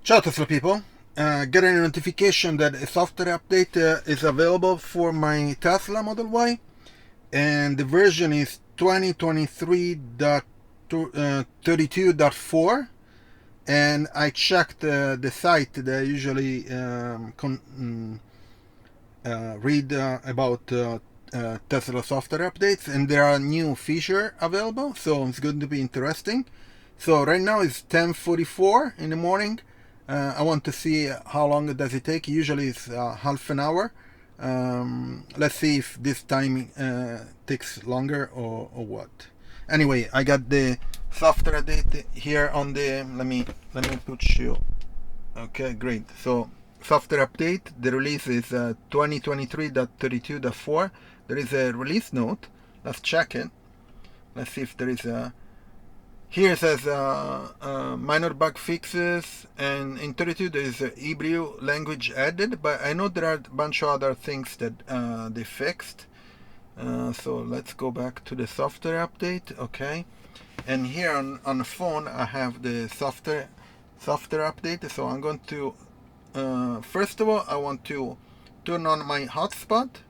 Ciao Tesla people, getting a notification that a software update is available for my Tesla Model Y, and the version is 2023.32.4, and I checked the site that I usually read about Tesla software updates, and there are new features available, so it's going to be interesting. So right now it's 10:44 in the morning. I want to see how long does it take. Usually it's half an hour. Let's see if this time takes longer or what. Anyway, I got the software update here on the. Let me put you. Okay, great. So software update. The release is 2023.32.4. There is a release note. Let's check it. Let's see if there is a. Here it says minor bug fixes, and in 32 there is a Hebrew language added, but I know there are a bunch of other things that they fixed. So let's go back to the software update. Okay, and here on the phone I have the software update. So I'm going to first of all I want to turn on my hotspot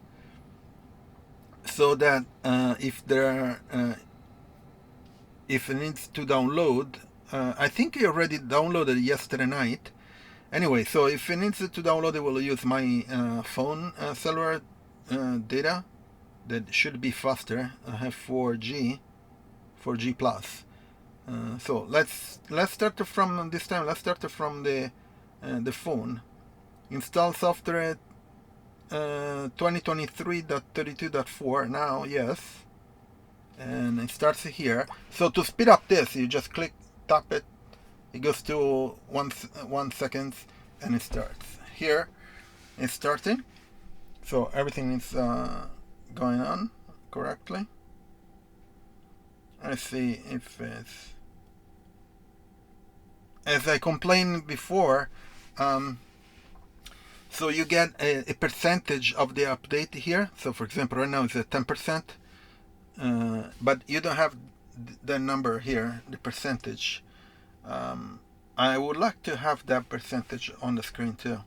so that if it needs to download, I think I already downloaded yesterday night. Anyway, so if it needs to download, it will use my phone cellular data. That should be faster. I have 4G plus. So let's start from this time. Let's start from the phone. Install software 2023.32.4 now. Yes. And it starts here. So to speed up this, you just tap it. It goes to 1 second, and it starts. Here, it's starting. So everything is going on correctly. Let's see if it's. As I complained before, so you get a percentage of the update here. So for example, right now it's at 10%. But you don't have the number here, the percentage. I would like to have that percentage on the screen too,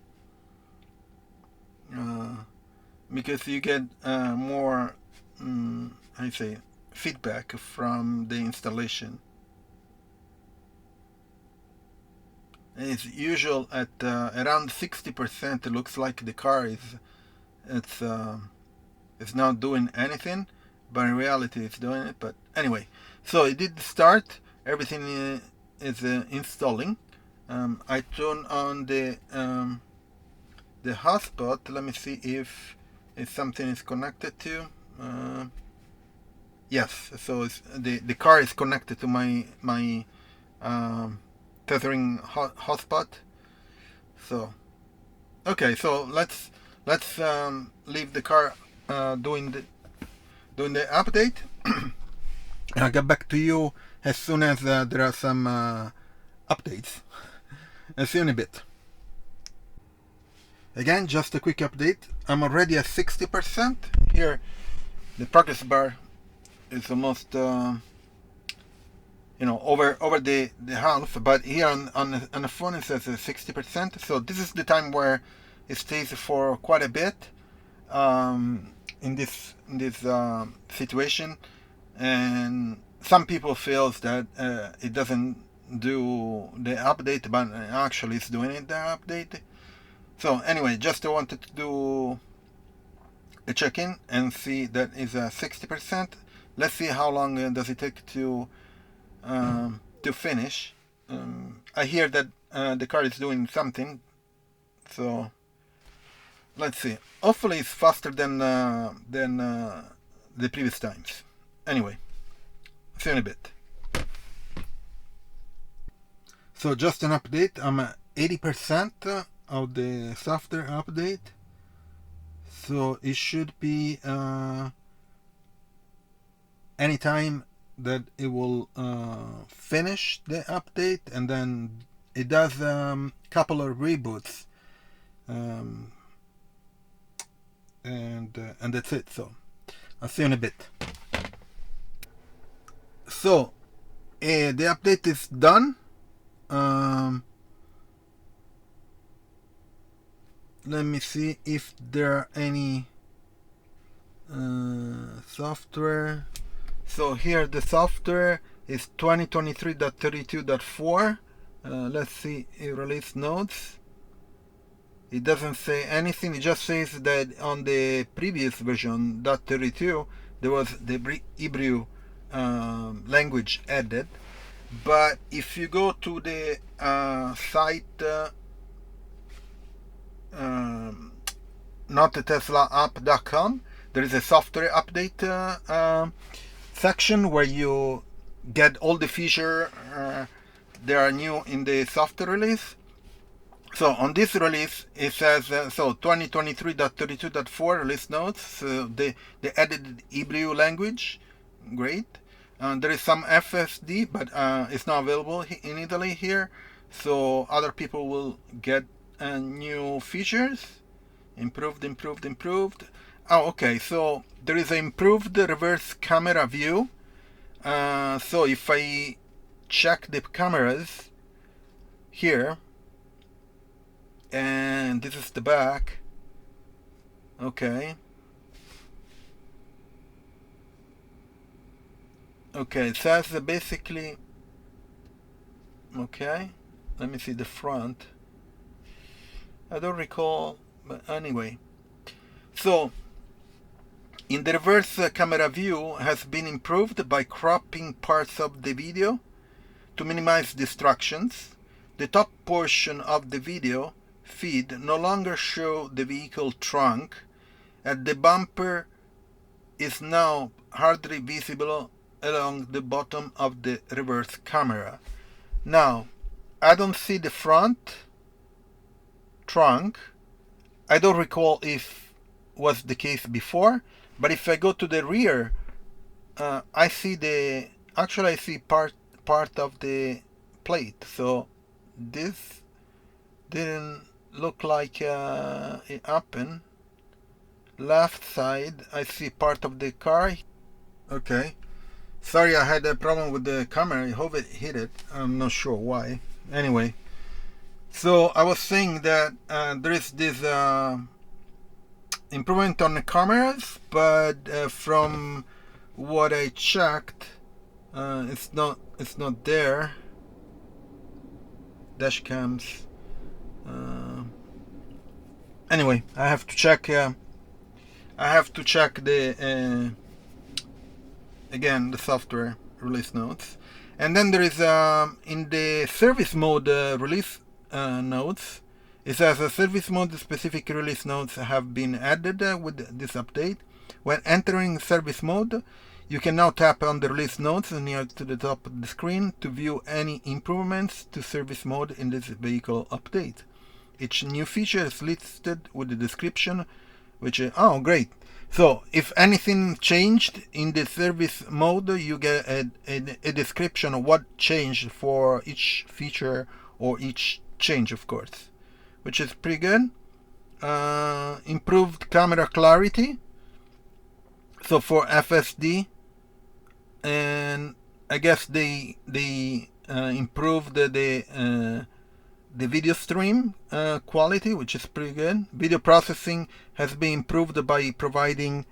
because you get more, I say, feedback from the installation. It's usual at around 60%. It looks like the car it's not doing anything. But in reality it's doing it. But anyway, so it did start. Everything is installing. I turn on the hotspot. Let me see if something is connected to. Yes, so the car is connected to my tethering hotspot. So okay, so let's leave the car doing the update. And I'll get back to you as soon as there are some updates. I'll see you in a bit. Again, just a quick update. I'm already at 60%. Here, the progress bar is almost over the half. But here on the phone it says 60%. So this is the time where it stays for quite a bit. In this situation, and some people feels that it doesn't do the update, but actually it's doing it, the update. So anyway, just I wanted to do a check-in and see that is 60%. Let's see how long does it take to finish. I hear that the car is doing something, so let's see. Hopefully it's faster than the previous times. Anyway, see you in a bit. So just an update. I'm at 80% of the software update. So it should be anytime that it will finish the update, and then it does couple of reboots. And that's it. So I'll see you in a bit. So the update is done. let me see if there are any software. So here the software is 2023.32.4. Let's see release notes. It doesn't say anything. It just says that on the previous version .32 there was the Hebrew language added. But if you go to the site notthetesla.app.com, there is a software update section where you get all the features that are new in the software release. So on this release, it says, so 2023.32.4 release notes, so they added Hebrew language, great. There is some FSD, but it's not available in Italy here, so other people will get new features. Improved. Oh, okay, so there is an improved reverse camera view. So if I check the cameras here, and this is the back, okay, it says basically, okay, let me see the front. I don't recall, but anyway, so in the reverse camera view has been improved by cropping parts of the video to minimize distractions. The top portion of the video feed no longer show the vehicle trunk, and the bumper is now hardly visible along the bottom of the reverse camera. Now, I don't see the front trunk. I don't recall if was the case before, but if I go to the rear, I see I see part of the plate. So this didn't look like it happened. Left side, I see part of the car. Okay, sorry, I had a problem with the camera. I hope it hit it. I'm not sure why. Anyway, so I was saying that there is this improvement on the cameras, but from what I checked, it's not there. Dash cams. Anyway, I have to check. The again the software release notes, and then there is in the service mode release notes. It says service mode specific release notes have been added with this update. When entering service mode, you can now tap on the release notes near to the top of the screen to view any improvements to service mode in this vehicle update. Each new feature is listed with the description, which is, oh great. So if anything changed in the service mode, you get a description of what changed for each feature or each change, of course, which is pretty good. Improved camera clarity, so for FSD, and I guess they improved the video stream quality, which is pretty good. Video processing has been improved by providing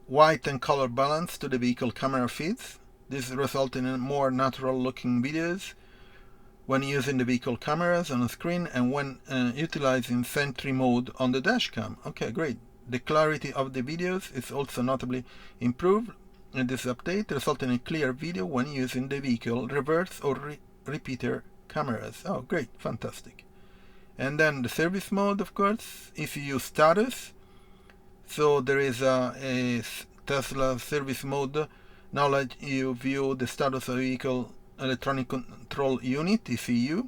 white and color balance to the vehicle camera feeds. This results in more natural looking videos when using the vehicle cameras on the screen and when utilizing Sentry mode on the dashcam. Okay, great. The clarity of the videos is also notably improved in this update, resulting in clear video when using the vehicle reverse or repeater cameras. Oh, great, fantastic. And then the service mode, of course, if you use status. So there is a Tesla service mode. Now let you view the status of vehicle electronic control unit, ECU.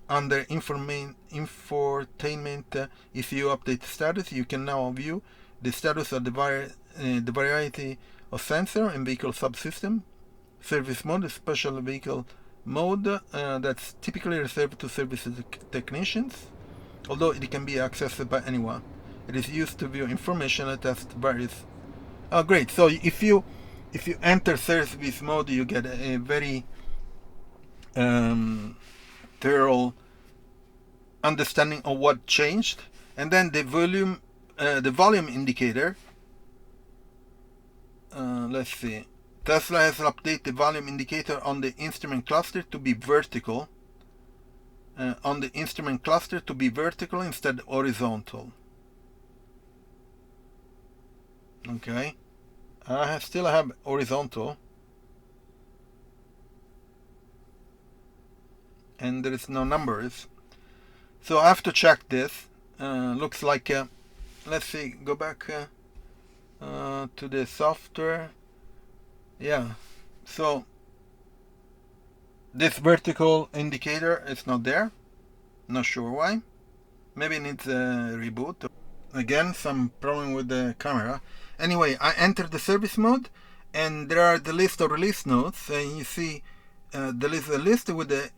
Under infotainment, if you update status, you can now view the status of the variety of sensor and vehicle subsystem. Service mode is special vehicle mode that's typically reserved to service technicians, although it can be accessed by anyone. It is used to view information and test various. Oh, great! So if you enter service mode, you get a very thorough understanding of what changed. And then the volume indicator. Let's see. Tesla has updated the volume indicator on the instrument cluster to be vertical. Instead of horizontal. Okay. I still have horizontal. And there is no numbers. So I have to check this. Looks like, let's see, go back to the software. Yeah, so this vertical indicator is not there. Not sure why. Maybe it needs a reboot. Again, some problem with the camera. Anyway, I entered the service mode, and there are the list of release notes, and you see there is a list with a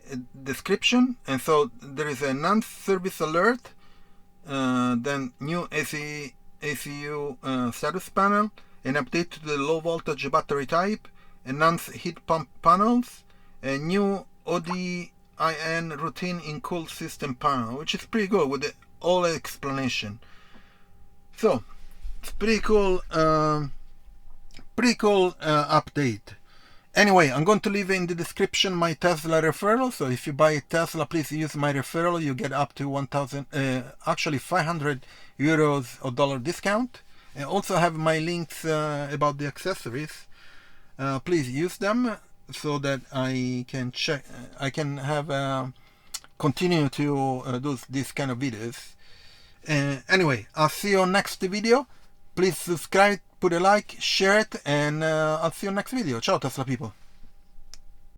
description, and so there is a non-service alert, then new ECU status panel, an update to the low voltage battery type, enhanced heat pump panels, a new ODIN routine in cool system panel, which is pretty good with the all explanation. So it's pretty cool update. Anyway, I'm going to leave in the description my Tesla referral. So if you buy a Tesla, please use my referral. You get up to 500 euros or dollar discount. I also have my links about the accessories. Please use them so that I can check. I can have continue to do this kind of videos. Anyway, I'll see you on next video. Please subscribe, put a like, share it, and I'll see you next video. Ciao Tesla people.